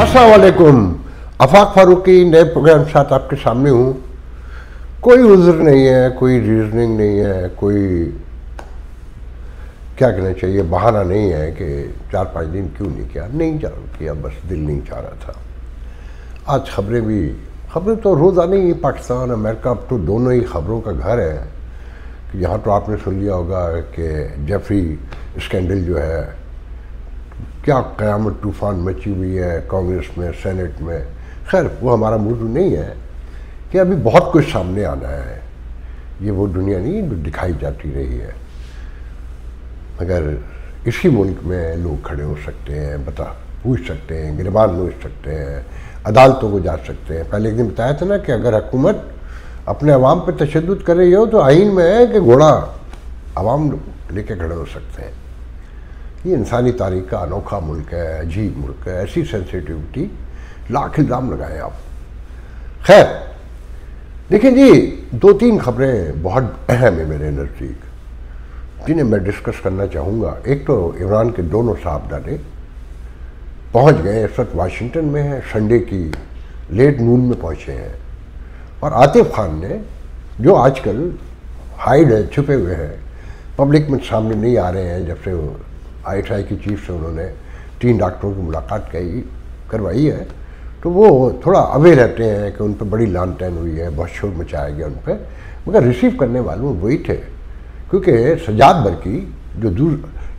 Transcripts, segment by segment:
अस्सलाम वालेकुम। आफाक फारूकी नए प्रोग्राम के साथ आपके सामने हूँ। कोई उज़्र नहीं है, कोई रीजनिंग नहीं है, कोई क्या कहना चाहिए बहाना नहीं है कि 4-5 दिन क्यों नहीं किया, नहीं किया, बस दिल नहीं चाह रहा था। आज खबरें तो रोज़ाना ही पाकिस्तान अमेरिका अब तो दोनों ही खबरों का घर है कि यहाँ तो आपने सुन लिया होगा कि जेफरी स्कैंडल जो है, क्या क़यामत तूफ़ान मची हुई है कांग्रेस में, सेनेट में। खैर वो हमारा मौजू नहीं है कि अभी बहुत कुछ सामने आना है। ये वो दुनिया नहीं जो दिखाई जाती रही है, मगर इसी मुल्क में लोग खड़े हो सकते हैं, पूछ सकते हैं, गिरबान नोच सकते हैं, अदालतों को जा सकते हैं। पहले एक दिन बताया था ना कि अगर हुकूमत अपने अवाम पर तशद्दुद कर रही हो तो आइन में है कि घोड़ा अवाम लेके खड़े हो सकते हैं। ये इंसानी तारीख का अनोखा मुल्क है, अजीब मुल्क है, ऐसी सेंसिटिविटी लाख इल्ज़ाम लगाए आप। खैर देखिए जी, 2-3 खबरें बहुत अहम है मेरे नज़दीक जिन्हें मैं डिस्कस करना चाहूँगा। एक तो इमरान के दोनों साहबजादे पहुँच गए, इस वक्त वाशिंगटन में है, संडे की लेट नून में पहुँचे हैं। और आतिफ खान ने जो आजकल हाइड है, छुपे हुए हैं, पब्लिक में सामने नहीं आ रहे हैं, जब से ISI की चीफ से उन्होंने 3 डॉक्टरों की मुलाकात करवाई है, तो वो थोड़ा अवेयर रहते हैं कि उन पर बड़ी लान तैन हुई है, बहुत शोर मचाया गया उन पर, मगर रिसीव करने वालों वही थे। क्योंकि सजाद बरकी जो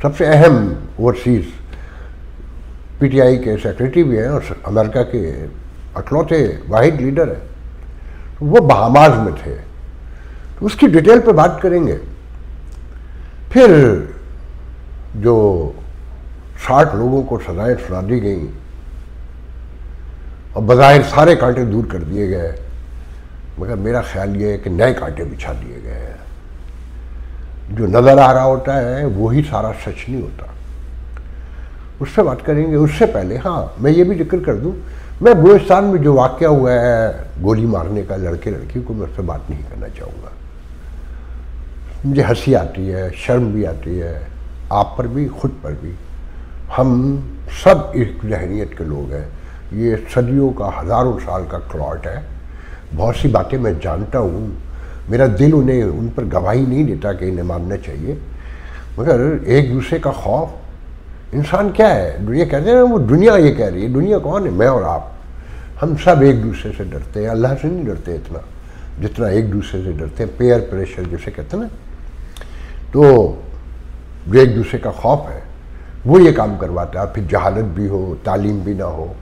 सबसे अहम ओवरसीज़ PTI के सेक्रेटरी भी हैं और अमेरिका के अकलौते वाहिद लीडर हैं, तो वो बहामाज में थे, तो उसकी डिटेल पे बात करेंगे। फिर जो 60 लोगों को सजाएं सुना दी गई और बज़ाहिर सारे कांटे दूर कर दिए गए, मगर मेरा ख्याल ये है कि नए कांटे बिछा दिए गए हैं। जो नज़र आ रहा होता है वही सारा सच नहीं होता, उससे बात करेंगे। उससे पहले हाँ, मैं ये भी जिक्र कर दूं, मैं बलूचिस्तान में जो वाक़या हुआ है गोली मारने का लड़के लड़की को, मैं उससे बात नहीं करना चाहूँगा। मुझे हंसी आती है, शर्म भी आती है, आप पर भी, खुद पर भी। हम सब एक जहनीत के लोग हैं। ये सदियों का, हज़ारों साल का क्लॉट है। बहुत सी बातें मैं जानता हूँ, मेरा दिल उन पर गवाही नहीं देता कि इन्हें मानना चाहिए, मगर एक दूसरे का खौफ। इंसान क्या है, दुनिया कहते हैं ना, वो दुनिया ये कह रही है। दुनिया कौन है? मैं और आप। हम सब एक दूसरे से डरते हैं, अल्लाह से नहीं डरते इतना जितना एक दूसरे से डरते हैं। पेयर प्रेशर जिसे कहते हैं ना, तो जो एक दूसरे का खौफ है वो ये काम करवाता है। फिर जहालत भी हो, तालीम भी ना हो।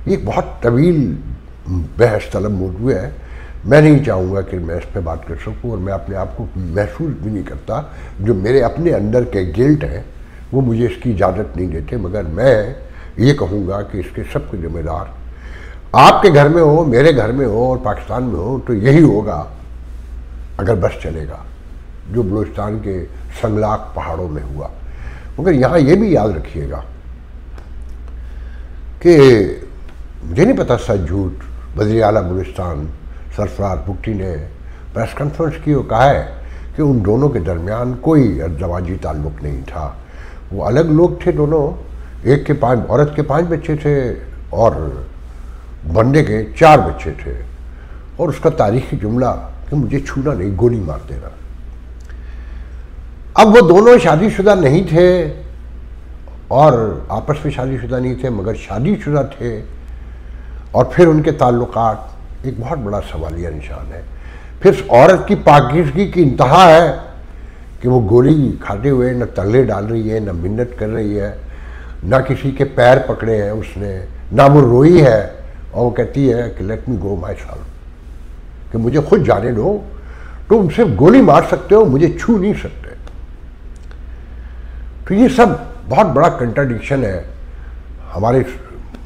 ये बहुत तवील बहस तलब मौजू है। मैं नहीं चाहूँगा कि मैं इस पर बात कर सकूँ, और मैं अपने आप को महसूस भी नहीं करता। जो मेरे अपने अंदर के गिल्ट हैं वो मुझे इसकी इजाज़त नहीं देते, मगर मैं ये कहूँगा कि इसके सबके जिम्मेदार आपके घर में हो, मेरे घर में हो और पाकिस्तान में हो, तो यही होगा अगर बस चलेगा जो बलूचिस्तान के संगलाक पहाड़ों में हुआ। मगर यहाँ ये भी याद रखिएगा कि मुझे नहीं पता सच झूठ, वज़ीर आला बलूचिस्तान सरफराज भुट्टी ने प्रेस कॉन्फ्रेंस की और कहा है कि उन दोनों के दरमियान कोई अज़दवाजी ताल्लुक़ नहीं था। वो अलग लोग थे दोनों। एक के 5 औरत के 5 बच्चे थे और बंदे के 4 बच्चे थे, और उसका तारीख़ी जुमला कि मुझे छूना नहीं, गोली मार देना। अब वो दोनों शादीशुदा नहीं थे और आपस में शादीशुदा नहीं थे, मगर शादीशुदा थे, और फिर उनके ताल्लुकात एक बहुत बड़ा सवालिया निशान है। फिर औरत की पाकीज़गी की इंतहा है कि वो गोली खाते हुए न तल्ले डाल रही है, न मिन्नत कर रही है, न किसी के पैर पकड़े हैं उसने, ना वो रोई है, और वो कहती है कि let me go my self, कि मुझे खुद जाने दो। तो तुम सिर्फ गोली मार सकते हो, मुझे छू नहीं सकते। तो ये सब बहुत बड़ा कंट्राडिक्शन है हमारे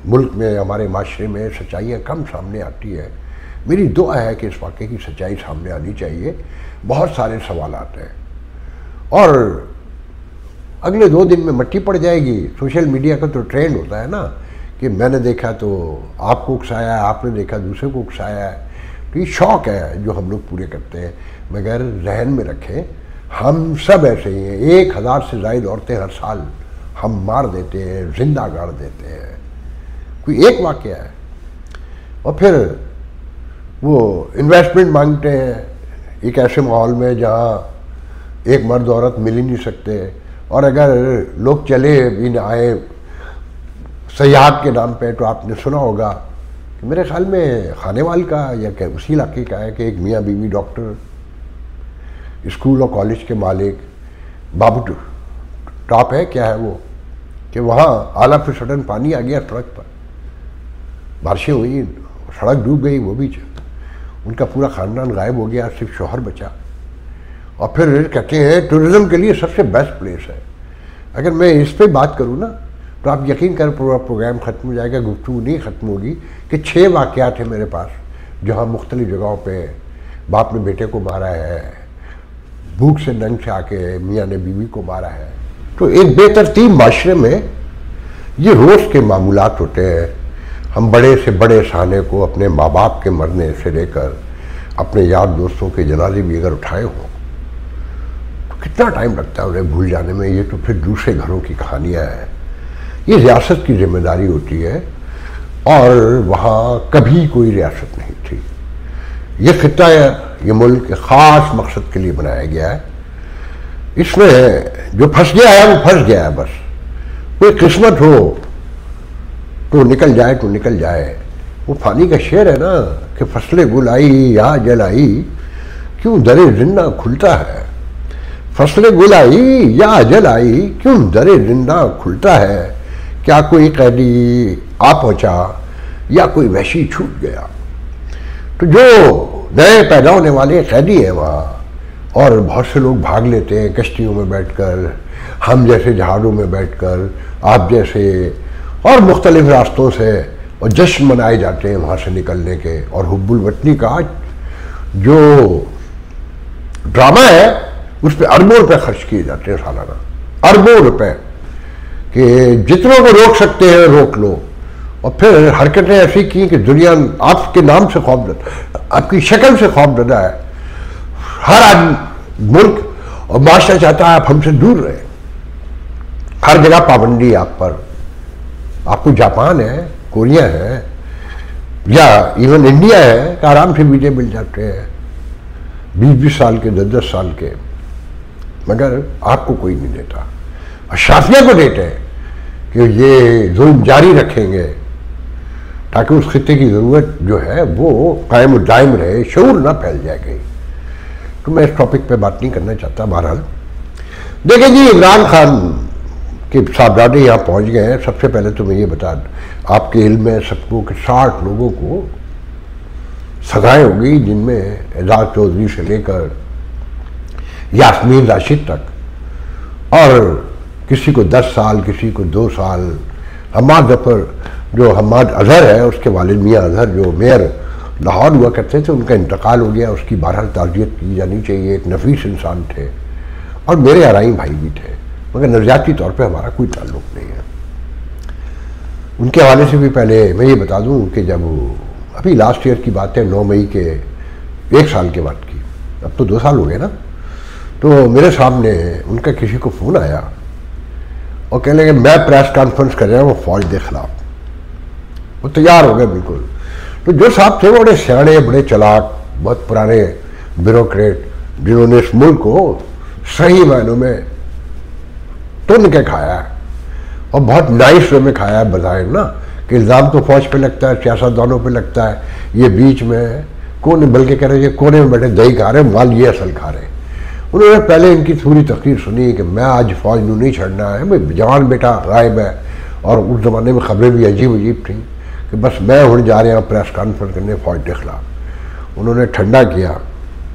मुल्क में, हमारे माशरे में। सच्चाइयाँ कम सामने आती है। मेरी दुआ है कि इस वाक़े की सच्चाई सामने आनी चाहिए। बहुत सारे सवाल आते हैं और अगले 2 दिन में मट्टी पड़ जाएगी। सोशल मीडिया का तो ट्रेंड होता है ना कि मैंने देखा तो आपको उकसाया है, आपने देखा दूसरे को उकसाया है। तो ये शौक़ है जो हम लोग पूरे करते हैं, मगर जहन में रखें हम सब ऐसे ही हैं। 1000 से ज़ायद औरतें हर साल हम मार देते हैं, जिंदा गाड़ देते हैं। कोई एक वाकया है। और फिर वो इन्वेस्टमेंट मांगते हैं एक ऐसे माहौल में जहाँ एक मर्द औरत मिल ही नहीं सकते, और अगर लोग चले भी न आए सयाहत के नाम पे, तो आपने सुना होगा कि मेरे ख्याल में खानेवाल का या क्या उसी इलाके का है कि एक मियाँ बीवी डॉक्टर, स्कूल और कॉलेज के मालिक, बाबू टॉप है क्या है वो, कि वहाँ आला फिर सडन पानी आ गया सड़क पर, बारिशें हुई, सड़क डूब गई, वो भी उनका पूरा ख़ानदान गायब हो गया, सिर्फ शौहर बचा। और फिर कहते हैं टूरिज़्म के लिए सबसे बेस्ट प्लेस है। अगर मैं इस पर बात करूँ ना तो आप यकीन कर पूरा प्रोग्राम ख़त्म हो जाएगा, गुफ्तगू नहीं ख़त्म होगी कि 6 वाक़यात हैं मेरे पास जहाँ मुख्तलिफ़ जगहों पे बाप ने बेटे को मारा है, भूख से नंग से आके मियाँ ने बीवी को मारा है। तो एक बेतरतीब माशरे में ये रोज़ के मामूलात होते हैं। हम बड़े से बड़े सहाने को अपने माँ बाप के मरने से लेकर अपने यार दोस्तों के जनाजे भी अगर उठाए हों तो कितना टाइम लगता है उन्हें भूल जाने में। ये तो फिर दूसरे घरों की कहानियाँ हैं। ये रियासत की जिम्मेदारी होती है और वहाँ कभी कोई रियासत नहीं थी। ये खित्ता है, ये मुल्क ख़ास मकसद के लिए बनाया गया है। इसमें जो फंस गया है वो फंस गया है। बस कोई किस्मत हो तो निकल जाए तो निकल जाए। वो फानी का शेर है ना कि फसलें गुल आई या जल आई, क्यों दरे जिंदा खुलता है। फसलें गुल आई या जल आई, क्यों दरे जिंदा खुलता है। क्या कोई कैदी आ पहुंचा या कोई वहशी छूट गया। तो जो नए पैदा होने वाले कैदी हैं वहाँ, और बहुत से लोग भाग लेते हैं कश्तियों में बैठकर, हम जैसे जहाज़ों में बैठकर, आप जैसे, और मुख्तलिफ रास्तों से, और जश्न मनाए जाते हैं वहाँ से निकलने के। और हुब्बुल वतनी का जो ड्रामा है उस पर अरबों रुपए खर्च किए जाते हैं सालाना, अरबों रुपए, कि जितनों को रोक सकते हैं रोक लो। और फिर हरकतें ऐसी की कि दुनिया आपके नाम से खौफजदा, आपकी शक्ल से खौफजदा है। हर आदमी, मुल्क और माशरा चाहता है आप हमसे दूर रहे। हर जगह पाबंदी है आप पर। आपको जापान है, कोरिया है, या इवन इंडिया है कि आराम से वीजे मिल जाते हैं 20-20 साल के, 10-10 साल के, मगर आपको कोई नहीं देता। अशराफिया को देते हैं कि ये जुल्म जारी रखेंगे ताकि उस खित्ते की ज़रूरत जो है वो कायम दायम रहे, शऊर ना फैल जाए कहीं। तो मैं इस टॉपिक पे बात नहीं करना चाहता। बहरहाल देखिए जी, इमरान खान के साहबजादे यहाँ पहुँच गए हैं। सबसे पहले तो मैं ये बता, आपके इल्म में सबको कि 60 लोगों को सजाएं हो गई, जिनमें एजाज चौधरी से लेकर यास्मीन राशिद तक, और किसी को 10 साल, किसी को 2 साल। हम्माद जफर, जो हम्माद अजहर है, उसके वालिद मियाँ अजहर जो मेयर लाहौर हुआ करते थे, उनका इंतकाल हो गया। उसकी बहरहाल ताज़ियत की जानी चाहिए। एक नफीस इंसान थे और मेरे आराई भाई भी थे, मगर नज़रियाती तौर पे हमारा कोई ताल्लुक़ नहीं है। उनके हवाले से भी पहले मैं ये बता दूं कि जब अभी लास्ट ईयर की बात है, 9 मई के 1 साल के बाद की, अब तो 2 साल हो गए ना, तो मेरे सामने उनका किसी को फ़ोन आया और कहने लगे मैं प्रेस कॉन्फ्रेंस कर रहा हूँ फौज के खिलाफ। वो तैयार हो गए बिल्कुल। तो जो साहब थे वो बड़े सियाणे, बड़े चलाक, बहुत पुराने ब्यूरोक्रेट, जिन्होंने इस मुल्क को सही मायनों में तुन के खाया है, और बहुत नाइस वे में खाया है बजाय ना कि इल्ज़ाम तो फौज पे लगता है, सियासतदानों पे लगता है, ये बीच में कोने, बल्कि कह रहे हैं कोने में बैठे दही खा रहे, माल ये असल खा रहे। उन्होंने पहले इनकी पूरी तकरीर सुनी कि मैं आज फौज में नहीं छड़ना है, भाई जवान बेटा गायब है, और उस ज़माने में खबरें भी अजीब अजीब थी कि बस मैं हूँ जा रहे हैं प्रेस कॉन्फ्रेंस करने फौज के खिलाफ। उन्होंने ठंडा किया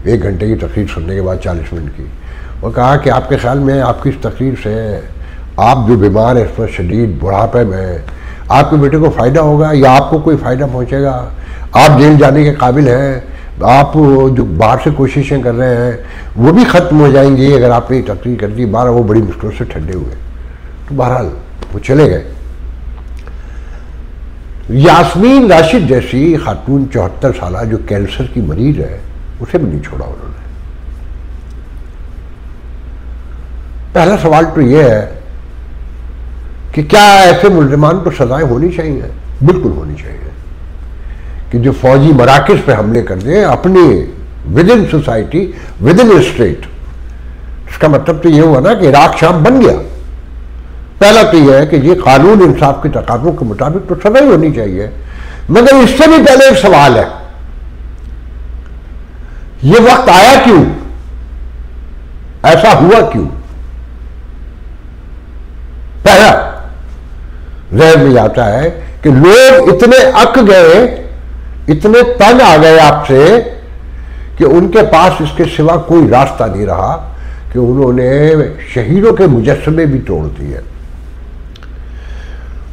1 घंटे की तकरीर सुनने के बाद, 40 मिनट की। वो कहा कि आपके ख्याल में आपकी इस तकरीर से आप जो बीमार है, इस पर शदीद बुढ़ापे में, आपके बेटे को फ़ायदा होगा या आपको कोई फ़ायदा पहुँचेगा? आप जेल जाने के काबिल हैं, आप जो बाहर से कोशिशें कर रहे हैं वो भी ख़त्म हो जाएंगी अगर आपने तकरीर कर दी। बारह वो बड़ी मुश्किल से ठंडे हुए, तो बहरहाल वो चले गए। यास्मीन राशिद जैसी खातून 74 साल जो कैंसर की मरीज है, उसे भी नहीं छोड़ा उन्होंने। पहला सवाल तो यह है कि क्या ऐसे मुल्ज़िमान को सजाएं होनी चाहिए? बिल्कुल होनी चाहिए कि जो फौजी मराकज़ पे हमले कर दें अपनी with in society, with in state, इसका मतलब तो ये हुआ ना कि इराक शाम बन गया। पहला तो यह है कि ये कानून इंसाफ के तकाज़ों के मुताबिक तो सजा ही होनी चाहिए, मगर इससे भी पहले एक सवाल है, ये वक्त आया क्यों, ऐसा हुआ क्यों? पहला ज़हन में आता है कि लोग इतने अक गए, इतने तंग आ गए आपसे कि उनके पास इसके सिवा कोई रास्ता नहीं रहा कि उन्होंने शहीदों के मुजस्समे भी तोड़ दिए।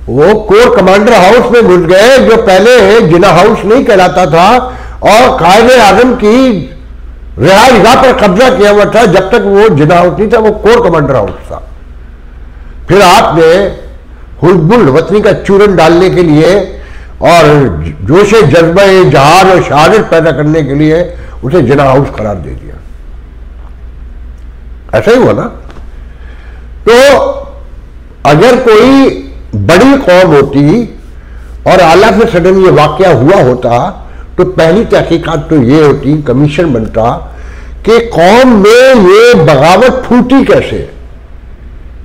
वो कोर कमांडर हाउस में घुस गए जो पहले जिना हाउस नहीं कहलाता था, और कायदे आजम की रिहाइशगाह पर कब्जा किया हुआ था। जब तक वो जिना हाउस नहीं था, वो कोर कमांडर हाउस था। फिर आपने हुल्बुल वतनी का चूरन डालने के लिए और जोशे जज्बा जहाज और शहादत पैदा करने के लिए उसे जिना हाउस करार दे दिया। ऐसा ही हुआ ना। तो अगर कोई बड़ी कौम होती और आला से सडन ये वाकया हुआ होता तो पहली तहकीकात तो ये होती, कमीशन बनता कि कौम में ये बगावत फूटी कैसे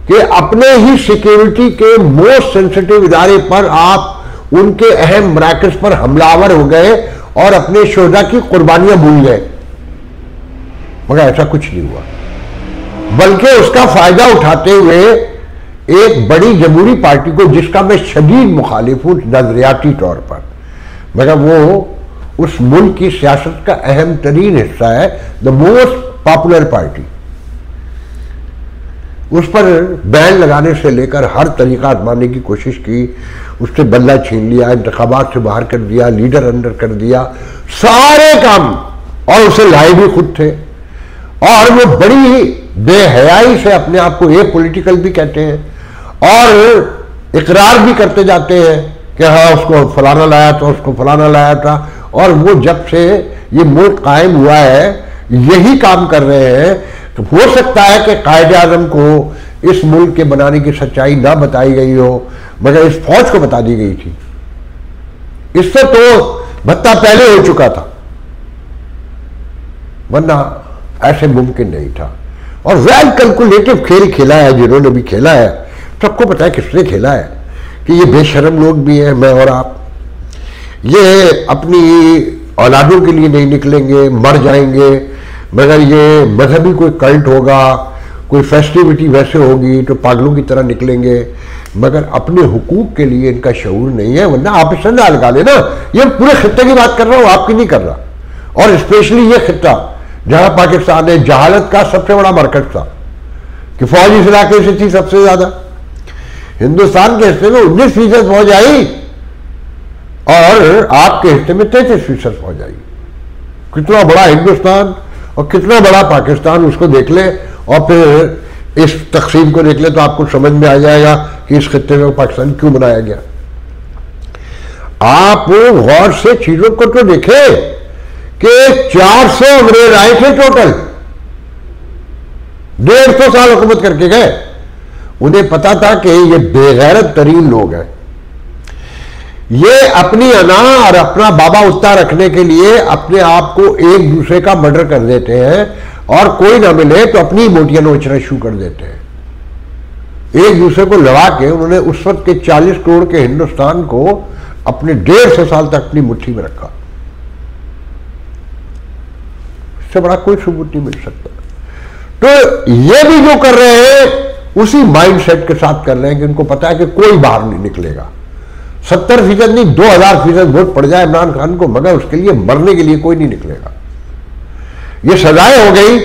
कि अपने ही सिक्योरिटी के मोस्ट सेंसिटिव इदारे पर आप उनके अहम मराकज़ पर हमलावर हो गए और अपने शोहदा की कुर्बानियां भूल गए। मगर ऐसा कुछ नहीं हुआ, बल्कि उसका फायदा उठाते हुए एक बड़ी जमहूरी पार्टी को, जिसका मैं शदीद मुखालिफ हूं नजरियाती तौर पर, मगर वो उस मुल्क की सियासत का अहम तरीन हिस्सा है, द मोस्ट पॉपुलर पार्टी, उस पर बैन लगाने से लेकर हर तरीका आजमाने की कोशिश की, उससे बदला छीन लिया, इंतखाबात से बाहर कर दिया, लीडर अंदर कर दिया, सारे काम, और उसे लाए भी खुद थे। और वो बड़ी बेहयाई से अपने आप को ये पॉलिटिकल भी कहते हैं और इकरार भी करते जाते हैं कि हाँ उसको फलाना लाया था, उसको फलाना लाया था। और वो जब से ये मुल्क कायम हुआ है यही काम कर रहे हैं। तो हो सकता है कि कायदे आज़म को इस मुल्क के बनाने की सच्चाई ना बताई गई हो, मगर इस फौज को बता दी गई थी। इससे तो भत्ता पहले हो चुका था, वरना ऐसे मुमकिन नहीं था। और वेल कैलकुलेटिव खेल खेला है जिन्होंने भी खेला है, सबको पता है किसने खेला है कि ये बेशरम लोग भी हैं, मैं और आप, ये अपनी औलादों के लिए नहीं निकलेंगे, मर जाएंगे, मगर ये मजहबी कोई कल्ट होगा, कोई फेस्टिविटी वैसे होगी तो पागलों की तरह निकलेंगे, मगर अपने हुकूक के लिए इनका शऊर नहीं है। वरना आप इस ना लगा लेना, ये पूरे खित्ते की बात कर रहा हूँ, आपकी नहीं कर रहा। और स्पेशली ये खित्ता जहां पाकिस्तान ने जहालत का सबसे बड़ा मरकज था कि फौज इस इलाके से थी सबसे ज्यादा। हिंदुस्तान के हिस्से में 19% फौज आई और आपके हिस्से में 33% फौज आई। कितना बड़ा हिंदुस्तान और कितना बड़ा पाकिस्तान, उसको देख ले और फिर इस तकसीम को देख ले तो आपको समझ में आ जाएगा कि इस खित्ते में पाकिस्तान क्यों बनाया गया। आप गौर से चीजों को तो देखे कि 400 अंग्रेज आए थे टोटल, 150 साल हुकूमत करके गए। उन्हें पता था कि ये बेगैरत तरीन लोग हैं, ये अपनी अना और अपना बाबा उत्ता रखने के लिए अपने आप को एक दूसरे का मर्डर कर देते हैं, और कोई ना मिले तो अपनी मोटियां नोचना शुरू कर देते हैं। एक दूसरे को लड़ा के उन्होंने उस वक्त के 40 करोड़ के हिंदुस्तान को अपने 150 साल तक अपनी मुट्ठी में रखा। इससे बड़ा कोई सबूत नहीं मिल सकता। तो ये भी जो कर रहे हैं उसी माइंडसेट के साथ कर रहे हैं कि उनको पता है कि कोई बाहर नहीं निकलेगा। 70% नहीं 2000% वोट पड़ जाए इमरान खान को, मगर उसके लिए मरने के लिए कोई नहीं निकलेगा। ये सजाएं हो गई,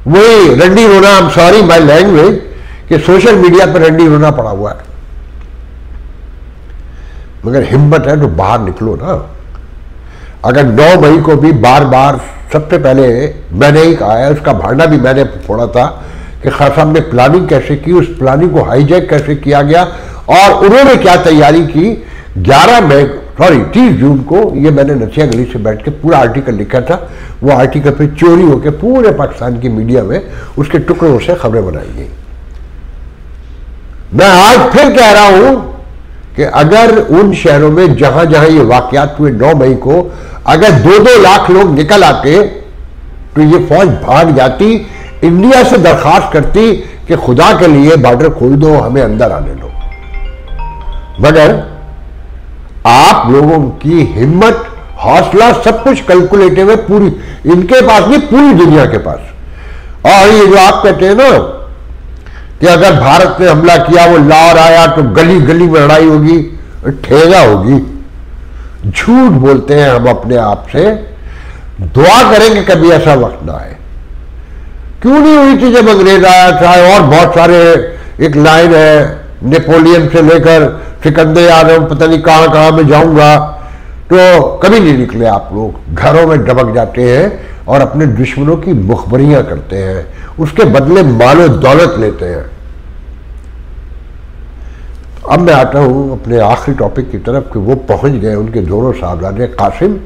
वही रंडी रोना, I am sorry my language, कि सोशल मीडिया पर रंडी रोना पड़ा हुआ है। मगर हिम्मत है तो बाहर निकलो ना। अगर 9 मई को भी बार बार, सबसे पहले मैंने ही कहा है, उसका भांडा भी मैंने फोड़ा था कि खान साहब ने प्लानिंग कैसे की, उस प्लानिंग को हाईजैक कैसे किया गया और उन्होंने क्या तैयारी की। 30 जून को ये मैंने नथिया गली से बैठ के पूरा आर्टिकल लिखा था। वो आर्टिकल पे चोरी होकर पूरे पाकिस्तान की मीडिया में उसके टुकड़ों से खबरें बनाई गई। मैं आज फिर कह रहा हूं कि अगर उन शहरों में जहां जहां ये वाकयात हुए 9 मई को अगर 2-2 लाख लोग निकल आते तो ये फौज भाग जाती, इंडिया से दरखास्त करती कि खुदा के लिए बॉर्डर खोल दो, हमें अंदर आने दो। मगर आप लोगों की हिम्मत, हौसला, सब कुछ कैलकुलेटिव है, पूरी इनके पास नहीं, पूरी दुनिया के पास। और ये जो आप कहते हैं ना कि अगर भारत ने हमला किया, वो लाहौर आया तो गली गली में लड़ाई होगी, ठेगा होगी, झूठ बोलते हैं हम अपने आप से। दुआ करेंगे कभी ऐसा वक्त ना आए। क्यों नहीं हुई थी जब अंग्रेज आया था? और बहुत सारे, एक लाइन है नेपोलियन से लेकर सिकंदर आजम, पता नहीं कहां कहां में जाऊंगा, तो कभी नहीं निकले आप लोग। घरों में दबक जाते हैं और अपने दुश्मनों की मुखबरियां करते हैं, उसके बदले मालो दौलत लेते हैं। अब मैं आता हूं अपने आखिरी टॉपिक की तरफ कि वो पहुंच गए, उनके दोनों साहबजादे कासिम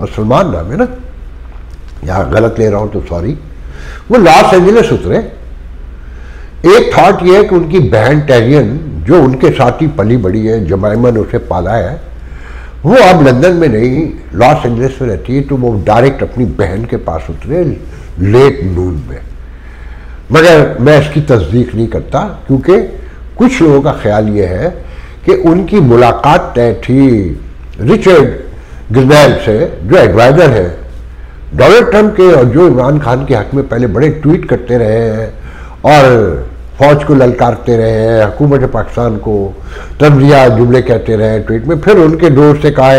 और सलमान नाम है ना, यहां गलत ले रहा हूं तो सॉरी, वो लॉस एंजलिस उतरे। एक थॉट ये है कि उनकी बहन टेरियन जो उनके साथ ही पली बड़ी है, जमाइमा ने उसे पाला है, वो अब लंदन में नहीं लॉस एंजलिस में रहती है, तो वो डायरेक्ट अपनी बहन के पास उतरे लेट नून में। मगर मैं इसकी तस्दीक नहीं करता, क्योंकि कुछ लोगों का ख्याल ये है कि उनकी मुलाकात तय थी रिचर्ड ग्रिनेल से, जो एडवाइजर है डोनाल्ड ट्रंप के और जो इमरान खान के हक में पहले बड़े ट्वीट करते रहे हैं और फौज को ललकारते रहे हैं, हुकूमत पाकिस्तान को तंजिया जुमले कहते रहे ट्वीट में। फिर उनके दोस्त से कहा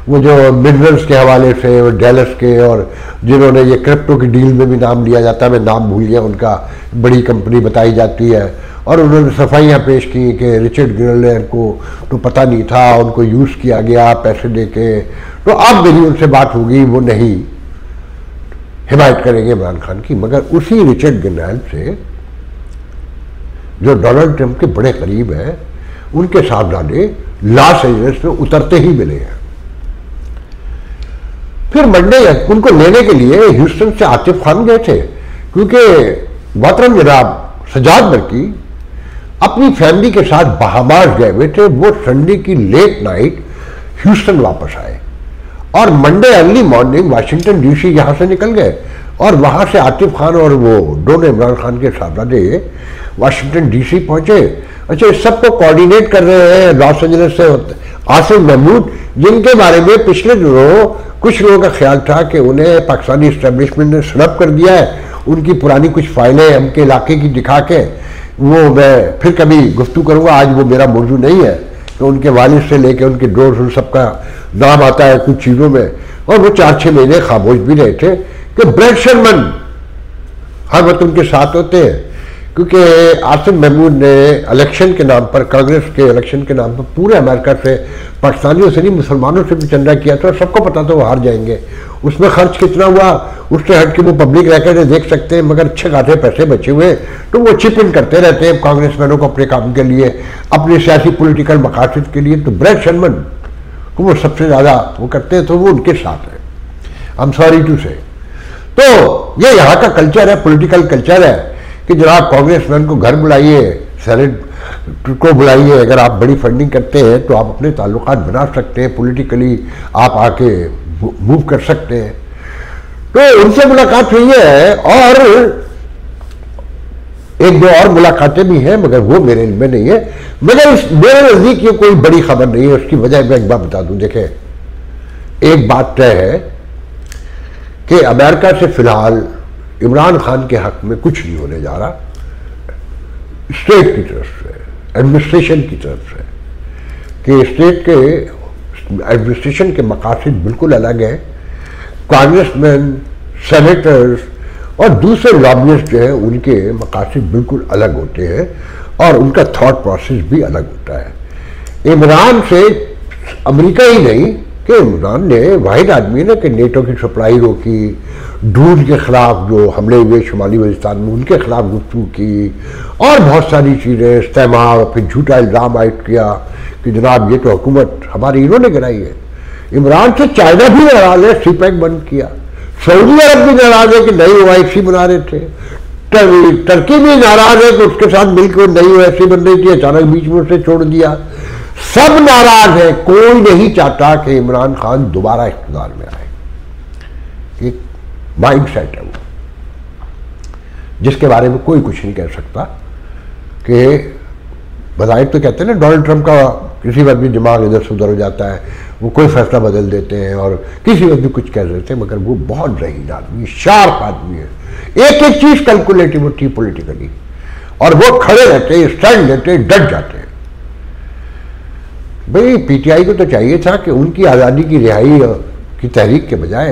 वो जो मिनरल्स के हवाले से और डेलस के, और जिन्होंने ये क्रिप्टो की डील में भी नाम लिया जाता है, मैं नाम भूल गया उनका, बड़ी कंपनी बताई जाती है, और उन्होंने सफाइयाँ पेश की कि रिचर्ड ग्रिनेल को तो पता नहीं था, उनको यूज़ किया गया पैसे दे के। तो अब मेरी उनसे बात होगी, वो नहीं हिमायत करेंगे इमरान खान की। मगर उसी रिचर्ड ग्रिनेल से जो डोनाल्ड ट्रंप के बड़े करीब हैं, उनके साहबजादे लॉस एंजलिस में उतरते ही मिले हैं। फिर मंडे उनको लेने के लिए ह्यूस्टन से आतिफ खान गए थे, क्योंकि मोहतरम जनाब सजाद बर्की अपनी फैमिली के साथ बहामास गए हुए थे। वो संडे की लेट नाइट ह्यूस्टन वापस आए और Monday early morning Washington DC यहां से निकल गए, और वहां से आतिफ खान और वो दोनों इमरान खान के साहबजादे वाशिंगटन डीसी पहुंचे। अच्छा, इस सबको कोऑर्डिनेट कर रहे हैं लॉस एंजलिस से आसिम महमूद, जिनके बारे में पिछले दिनों कुछ लोगों का ख्याल था कि उन्हें पाकिस्तानी इस्टेब्लिशमेंट ने स्नब कर दिया है। उनकी पुरानी कुछ फाइलें उनके इलाके की दिखा के, वो मैं फिर कभी गुफ्तगू करूंगा, आज वो मेरा मौजू नहीं है। तो उनके वालिद से लेकर उनके दोस्त, उन सबका नाम आता है कुछ चीज़ों में, और वो 4-6 महीने खामोश भी रहे थे कि ब्रेड शर्मन हर वक्त उनके साथ होते हैं, क्योंकि आसिम महमूद ने इलेक्शन के नाम पर, कांग्रेस के इलेक्शन के नाम पर पूरे अमेरिका से, पाकिस्तानियों से नहीं मुसलमानों से भी चंदा किया था। सबको पता था वो हार जाएंगे। उसमें खर्च कितना हुआ उससे हट के वो पब्लिक रैकेट देख सकते हैं, मगर अच्छे खासे पैसे बचे हुए, तो वो चिप इन करते रहते हैं कांग्रेसमैनों को अपने काम के लिए, अपने सियासी पॉलिटिकल मकासद के लिए। तो ब्रेड शर्मन को वो सबसे ज़्यादा वो करते हैं, तो वो उनके साथ है। आई एम सॉरी टू से। तो ये यहाँ का कल्चर है, पॉलिटिकल कल्चर है कि जनाब कांग्रेसमैन को घर बुलाइए, सेनेट को बुलाइए, अगर आप बड़ी फंडिंग करते हैं तो आप अपने ताल्लुकात बना सकते हैं, पॉलिटिकली आप आके मूव कर सकते हैं। तो उनसे मुलाकात हुई है, और एक दो और मुलाकातें भी हैं, मगर वो मेरे इल्म में नहीं है। मगर मेरे नजदीक ये कोई बड़ी खबर नहीं है। उसकी वजह मैं एक बात बता दूं। देखें, एक बात तय है कि अमेरिका से फिलहाल इमरान खान के हक में कुछ नहीं होने जा रहा, स्टेट की तरफ से, एडमिनिस्ट्रेशन की तरफ से, कि स्टेट के एडमिनिस्ट्रेशन के मकासद बिल्कुल अलग है। कांग्रेसमैन, सेनेटर्स और दूसरे लॉबियस्ट जो हैं उनके मकासद बिल्कुल अलग होते हैं, और उनका थॉट प्रोसेस भी अलग होता है। इमरान से अमेरिका ही नहीं कि इमरान ने वाहिद आदमी ने कि नेटो की सप्लाई रोकी, ड्रोन के खिलाफ जो हमले हुए शुमाली वजिस्तान में उनके खिलाफ गुफ्तगू की, और बहुत सारी चीज़ें इस्तेमाल, फिर झूठा इल्ज़ाम आयद किया कि जनाब ये तो हुकूमत हमारी इन्होंने गिराई है। इमरान से चाइना भी नाराज है, सीपैक बंद किया। सऊदी अरब भी नाराज है कि नई ओआईसी बना रहे थे। टर्की भी नाराज है कि उसके साथ मिलकर नई ओआईसी बन रही थी, अचानक बीच में उसे छोड़ दिया। सब नाराज है, कोई नहीं चाहता कि इमरान खान दोबारा इख्तियार में आए। एक माइंड सेट है वो, जिसके बारे में कोई कुछ नहीं कह सकता। कि बजाय तो कहते हैं ना, डोनाल्ड ट्रंप का किसी वक्त भी दिमाग इधर से उधर हो जाता है, वो कोई फैसला बदल देते हैं और किसी वक्त भी कुछ कह देते हैं, मगर वो बहुत रहीन आदमी, शार्प आदमी है, एक एक चीज कैलकुलेटिव होती है पॉलिटिकली, और वो खड़े रहते, स्टैंड लेते, डट जाते हैं। भाई पीटीआई को तो चाहिए था कि उनकी आज़ादी की रिहाई की तहरीक के बजाय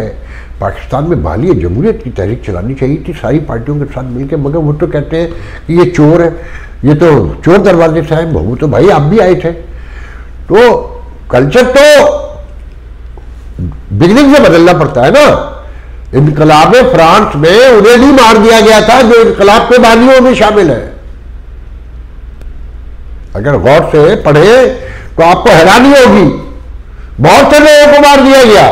पाकिस्तान में बहाली जमहूरियत की तहरीक चलानी चाहिए थी सारी पार्टियों के साथ मिलकर, मगर वो तो कहते हैं कि ये चोर है, ये तो चोर दरवाजे से आए। वो तो भाई आप भी आए थे, तो कल्चर तो बिगनिंग से बदलना पड़ता है ना। इनकलाब फ्रांस में उन्हें नहीं मार दिया गया था जो इनकलाब के बानियों में शामिल है। अगर गौर से पढ़े तो आपको हैरानी होगी, बहुत से लोगों को मार दिया गया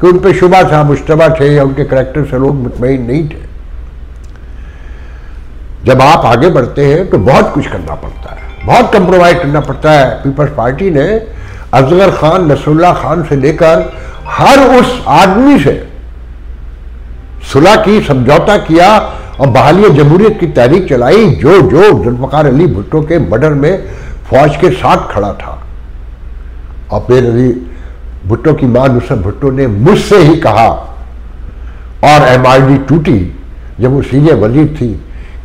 कि उन पे शुबा था, मुश्तबा थे, या उनके करैक्टर से लोग मुतमईन नहीं थे। जब आप आगे बढ़ते हैं तो बहुत कुछ करना पड़ता है, बहुत कंप्रोमाइज करना पड़ता है। पीपल्स पार्टी ने असगर खान, नसरुल्लाह खान से लेकर हर उस आदमी से सुलह की, समझौता किया और बहाली जमहूरियत की तहरीक चलाई जो जुल्फ़िकार अली भुट्टो के मर्डर में फौज के साथ खड़ा था। और फिर अली भुट्टो की मां नुसरत भुट्टो ने मुझसे ही कहा, और एमआईडी टूटी जब वो सीनियर वजीर थी,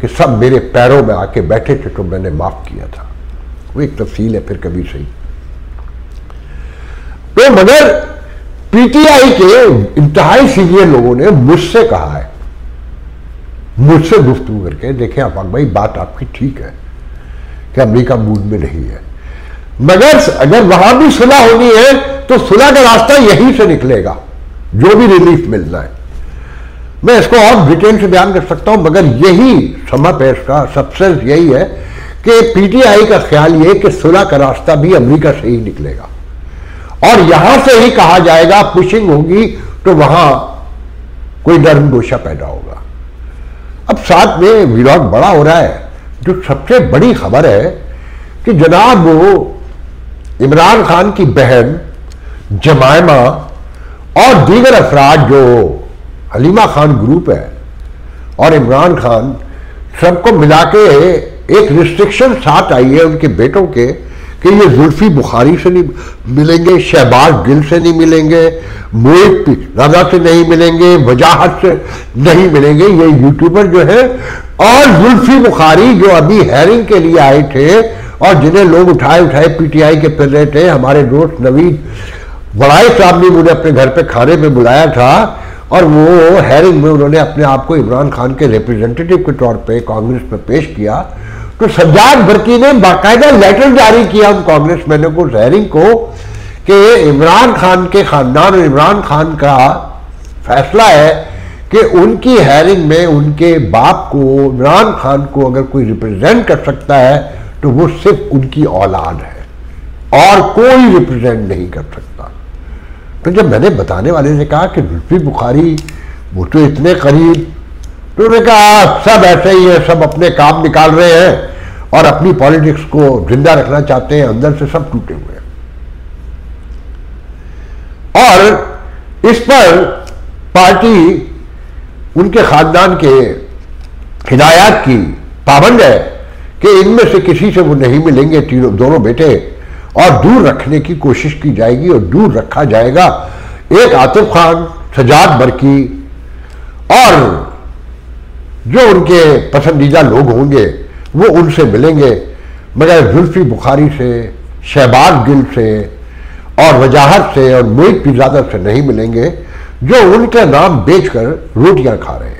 कि सब मेरे पैरों में आके बैठे थे तो मैंने माफ किया था। वो एक तफसील है फिर कभी सही। तो मगर पीटीआई के इंतहाई सीनियर लोगों ने मुझसे कहा है, मुझसे गुफ्तगू करके, देखें आफाक भाई बात आपकी ठीक है कि अमेरिका मूड में नहीं है, मगर अगर वहां भी सुलह होनी है तो सुलह का रास्ता यहीं से निकलेगा, जो भी रिलीफ मिलना है। मैं इसको और डिटेल से बयान कर सकता हूं, मगर यही समा पेश का सबसेंस यही है कि पीटीआई का ख्याल यह कि सुलह का रास्ता भी अमेरिका से ही निकलेगा और यहां से ही कहा जाएगा, पुशिंग होगी तो वहां कोई नरम गोशा पैदा होगा। अब साथ में विरोध बड़ा हो रहा है। जो सबसे बड़ी खबर है कि जनाब वो इमरान खान की बहन जमायमा और दीगर अफराद, जो हलीमा खान ग्रुप है और इमरान खान, सबको मिला के एक रिस्ट्रिक्शन साथ आई है उनके बेटों के कि ये जुल्फी बुखारी से नहीं मिलेंगे, शहबाज गिल से नहीं मिलेंगे, मोहित राजा से नहीं मिलेंगे, वजाहत से नहीं मिलेंगे, ये यूट्यूबर जो है, और जुल्फी बुखारी जो अभी हेयरिंग के लिए आए थे और जिन्हें लोग उठाए पीटीआई के फिर रहे थे। हमारे दोस्त नवीद बड़ाई साहब ने मुझे अपने घर पे खाने पे बुलाया था और वो हेयरिंग में उन्होंने अपने आप को इमरान खान के रिप्रेजेंटेटिव के तौर पे कांग्रेस में पेश किया। तो सज्जाद बरकी ने बाकायदा लेटर जारी किया उन कांग्रेसमैनों को, हेयरिंग को, कि इमरान खान के खानदान और इमरान खान का फैसला है कि उनकी हेयरिंग में उनके बाप को, इमरान खान को अगर कोई रिप्रेजेंट कर सकता है तो वो सिर्फ उनकी औलाद है और कोई रिप्रेजेंट नहीं कर सकता। तो जब मैंने बताने वाले से कहा कि जुल्फी बुखारी वो तो इतने करीब, तो उन्होंने कहा सब ऐसे ही है, सब अपने काम निकाल रहे हैं और अपनी पॉलिटिक्स को जिंदा रखना चाहते हैं, अंदर से सब टूटे हुए हैं। और इस पर पार्टी उनके खानदान के हिदायत की पाबंद है कि इनमें से किसी से वो नहीं मिलेंगे, दोनों बेटे, और दूर रखने की कोशिश की जाएगी और दूर रखा जाएगा। एक आतिफ खान, सज्जाद बरकी और जो उनके पसंदीदा लोग होंगे वो उनसे मिलेंगे, मगर जुल्फी बुखारी से, शहबाज गिल से और वजाहत से और मोहित पीरजादा से नहीं मिलेंगे, जो उनके नाम बेचकर रोटियां खा रहे हैं।